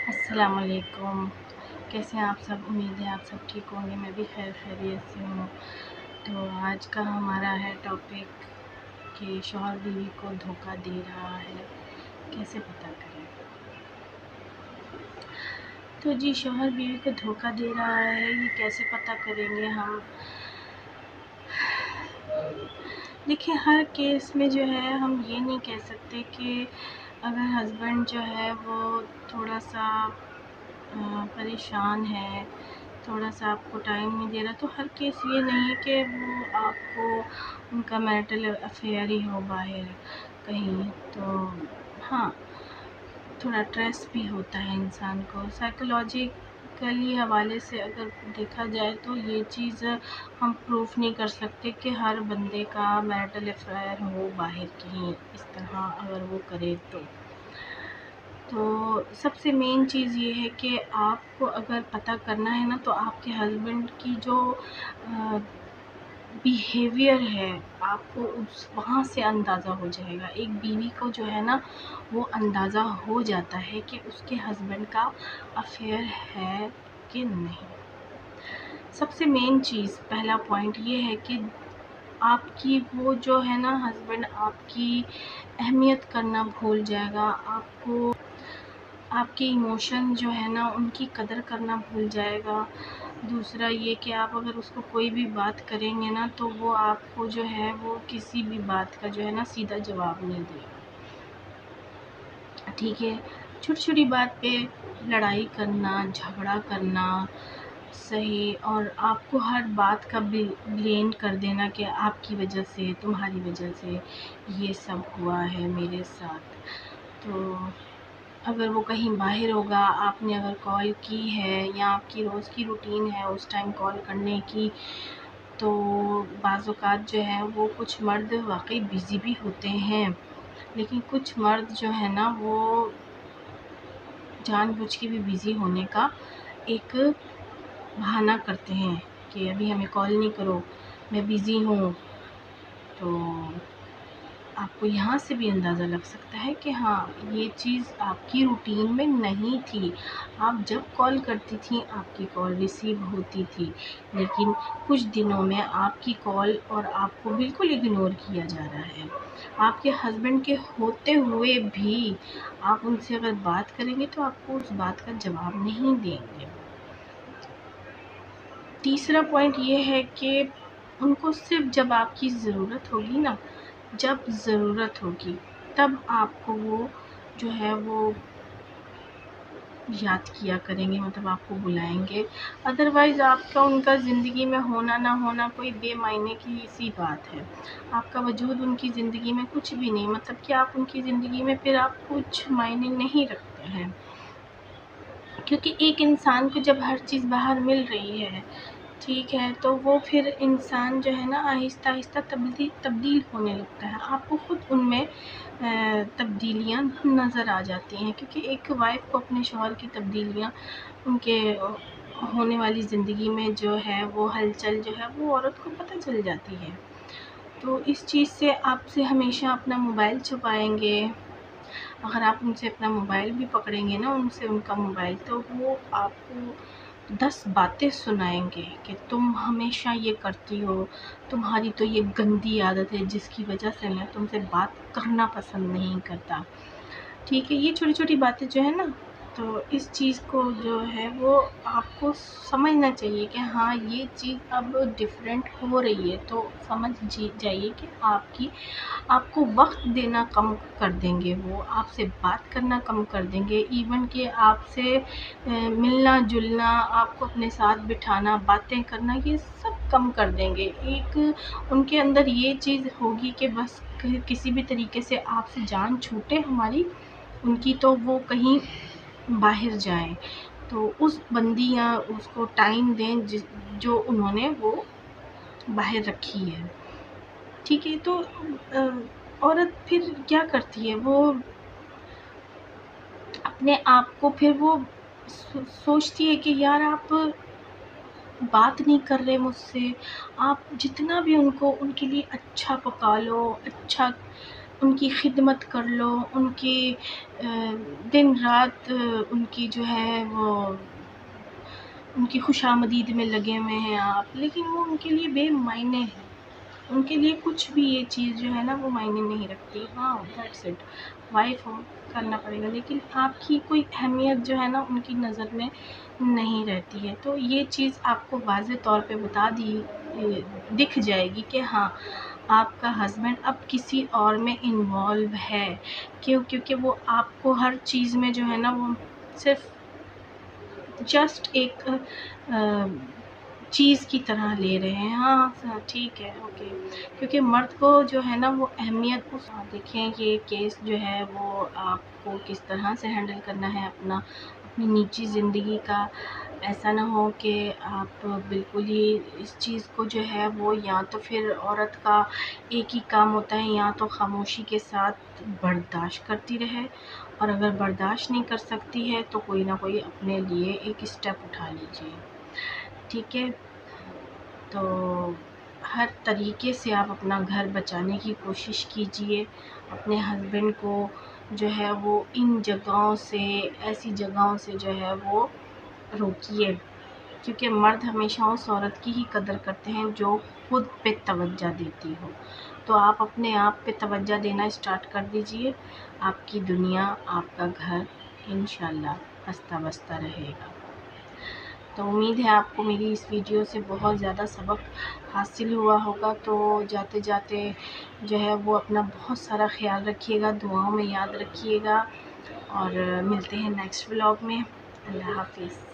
السلام علیکم، کیسے ہیں آپ سب؟ امید ہے آپ سب ٹھیک ہوں گے، میں بھی خیریت سے ہوں۔ تو آج کا ہمارا ہے ٹاپک کہ شوہر بیوی کو دھوکہ دے رہا ہے، کیسے پتہ کریں؟ تو جی، شوہر بیوی کو دھوکہ دے رہا ہے، یہ کیسے پتہ کریں گے ہم؟ دیکھیں، ہر کیس میں جو ہے ہم یہ نہیں کہہ سکتے کہ اگر ہسبینڈ جو ہے وہ تھوڑا سا پریشان ہے، تھوڑا سا آپ کو ٹائم نہیں دے رہا، تو ہر کیس یہ نہیں کہ وہ آپ کو ان کا میرٹل افیئر ہی ہو باہر کہیں۔ تو ہاں، تھوڑا اسٹریس بھی ہوتا ہے انسان کو، سائیکولوجیکلی حوالے سے اگر دیکھا جائے تو یہ چیز ہم پروف نہیں کر سکتے کہ ہر بندے کا میرٹل افیئر ہو باہر کہیں اس طرح اگر وہ کرے تو سب سے مین چیز یہ ہے کہ آپ کو اگر پتہ کرنا ہے نا، تو آپ کے ہسبینڈ کی جو بیہیویئر ہے آپ کو وہاں سے اندازہ ہو جائے گا۔ ایک بیوی کو جو ہے نا وہ اندازہ ہو جاتا ہے کہ اس کے ہسبینڈ کا افیئر ہے کہ نہیں۔ سب سے مین چیز، پہلا پوائنٹ یہ ہے کہ آپ کی وہ جو ہے نا ہسبینڈ آپ کی اہمیت کرنا بھول جائے گا، آپ کو آپ کے ایموشن جو ہے نا ان کی قدر کرنا بھول جائے گا۔ دوسرا یہ کہ آپ اگر اس کو کوئی بھی بات کریں گے نا تو وہ آپ کو جو ہے وہ کسی بھی بات کا جو ہے نا سیدھا جواب نہیں دے گا، ٹھیک ہے؟ چھوٹی چھوٹی بات پہ لڑائی کرنا، جھگڑا کرنا صحیح، اور آپ کو ہر بات کا بلیم کر دینا کہ آپ کی وجہ سے، تمہاری وجہ سے یہ سب ہوا ہے میرے ساتھ۔ تو اگر وہ کہیں باہر ہوگا، آپ نے اگر کال کی ہے یا آپ کی روز کی روٹین ہے اس ٹائم کال کرنے کی، تو بعض اوقات جو ہے وہ کچھ مرد واقعی بیزی بھی ہوتے ہیں، لیکن کچھ مرد جو ہے نا وہ جان بوجھ کے بھی بیزی ہونے کا ایک بہانہ کرتے ہیں کہ ابھی ہمیں کال نہیں کرو، میں بیزی ہوں۔ تو آپ کو یہاں سے بھی اندازہ لگ سکتا ہے کہ ہاں یہ چیز آپ کی روٹین میں نہیں تھی، آپ جب کال کرتی تھیں آپ کی کال ریسیو ہوتی تھی، لیکن کچھ دنوں میں آپ کی کال اور آپ کو بالکل اگنور کیا جا رہا ہے۔ آپ کے ہسبینڈ کے ہوتے ہوئے بھی آپ ان سے اگر بات کریں گے تو آپ کو اس بات کا جواب نہیں دیں گے۔ تیسرا پوائنٹ یہ ہے کہ ان کو صرف جب آپ کی ضرورت ہوگی نا، جب ضرورت ہوگی تب آپ کو وہ جو ہے وہ یاد کیا کریں گے، مطلب آپ کو بلائیں گے۔ ادروائز آپ کا ان کا زندگی میں ہونا نہ ہونا کوئی بے معنی کی سی بات ہے، آپ کا وجود ان کی زندگی میں کچھ بھی نہیں، مطلب کہ آپ ان کی زندگی میں پھر آپ کچھ معنی نہیں رکھتے ہیں، کیونکہ ایک انسان کو جب ہر چیز باہر مل رہی ہے، ٹھیک ہے، تو وہ پھر انسان جو ہے نا آہستہ آہستہ تبدیل ہونے لگتا ہے، آپ کو خود ان میں تبدیلیاں نظر آ جاتی ہیں، کیونکہ ایک وائف کو اپنے شوہر کی تبدیلیاں ان کے ہونے والی زندگی میں جو ہے وہ ہلچل جو ہے وہ عورت کو پتہ چل جاتی ہے۔ تو اس چیز سے آپ سے ہمیشہ اپنا موبائل چھپائیں گے، اگر آپ ان سے اپنا موبائل بھی پکڑیں گے نا، ان سے ان کا موبائل، تو وہ آپ کو 10 باتیں سنائیں گے کہ تم ہمیشہ یہ کرتی ہو، تمہاری تو یہ گندی عادت ہے جس کی وجہ سے میں تم سے بات کرنا پسند نہیں کرتا، ٹھیک ہے؟ یہ چھوٹی چھوٹی باتیں جو ہے نا، تو اس چیز کو جو ہے وہ آپ کو سمجھنا چاہیے کہ ہاں یہ چیز اب ڈیفرنٹ ہو رہی ہے، تو سمجھ جائیے کہ آپ کو وقت دینا کم کر دیں گے، وہ آپ سے بات کرنا کم کر دیں گے، ایون کہ آپ سے ملنا جلنا، آپ کو اپنے ساتھ بٹھانا، باتیں کرنا، یہ سب کم کر دیں گے۔ ایک ان کے اندر یہ چیز ہوگی کہ بس کسی بھی طریقے سے آپ سے جان چھوٹے ہماری ان کی، تو وہ کہیں باہر جائیں، تو اس بندی یا اس کو ٹائم دیں جو انہوں نے وہ باہر رکھی ہے، ٹھیک ہے؟ تو عورت پھر کیا کرتی ہے، وہ اپنے آپ کو پھر وہ سوچتی ہے کہ یار آپ بات نہیں کر رہے مجھ سے، آپ جتنا بھی ان کے لیے اچھا پکا لو، اچھا ان کی خدمت کر لو، ان کی دن رات ان کی جو ہے وہ ان کی خوش آمدید میں لگے ہوئے ہیں آپ، لیکن وہ ان کے لیے بے معنی ہے، ان کے لیے کچھ بھی یہ چیز جو ہے نا وہ معنی نہیں رکھتی. ہاں دیٹس اٹ، وائف ہو کرنا پڑے گا، لیکن آپ کی کوئی اہمیت جو ہے نا ان کی نظر میں نہیں رہتی ہے. تو یہ چیز آپ کو واضح طور پہ بتا دی دکھ جائے گی کہ ہاں آپ کا ہسبینڈ اب کسی اور میں انوالو ہے، کیونکہ وہ آپ کو ہر چیز میں جو ہے نا وہ صرف جسٹ ایک چیز کی طرح لے رہے ہیں. ہاں ٹھیک ہے اوکے، کیونکہ مرد کو جو ہے نا وہ اہمیت دیکھیں یہ کیس جو ہے وہ آپ کو کس طرح سے ہینڈل کرنا ہے اپنی نجی زندگی کا. ایسا نہ ہو کہ آپ بالکل ہی اس چیز کو جو ہے وہ یا تو پھر عورت کا ایک ہی کام ہوتا ہے یا تو خاموشی کے ساتھ برداشت کرتی رہے، اور اگر برداشت نہیں کر سکتی ہے تو کوئی نہ کوئی اپنے لیے ایک اسٹیپ اٹھا لیجیے. ٹھیک ہے، تو ہر طریقے سے آپ اپنا گھر بچانے کی کوشش کیجیے. اپنے ہسبینڈ کو جو ہے وہ ان جگہوں سے ایسی جگہوں سے جو ہے وہ روکیے، کیونکہ مرد ہمیشہ اس عورت کی ہی قدر کرتے ہیں جو خود پہ توجہ دیتی ہو. تو آپ اپنے آپ پہ توجہ دینا اسٹارٹ کر دیجئے، آپ کی دنیا آپ کا گھر انشاءاللہ ہنستا بستا رہے گا. تو امید ہے آپ کو میری اس ویڈیو سے بہت زیادہ سبق حاصل ہوا ہوگا. تو جاتے جاتے جو ہے وہ اپنا بہت سارا خیال رکھیے گا، دعاؤں میں یاد رکھیے گا، اور ملتے ہیں نیکسٹ ولاگ میں. اللہ حافظ.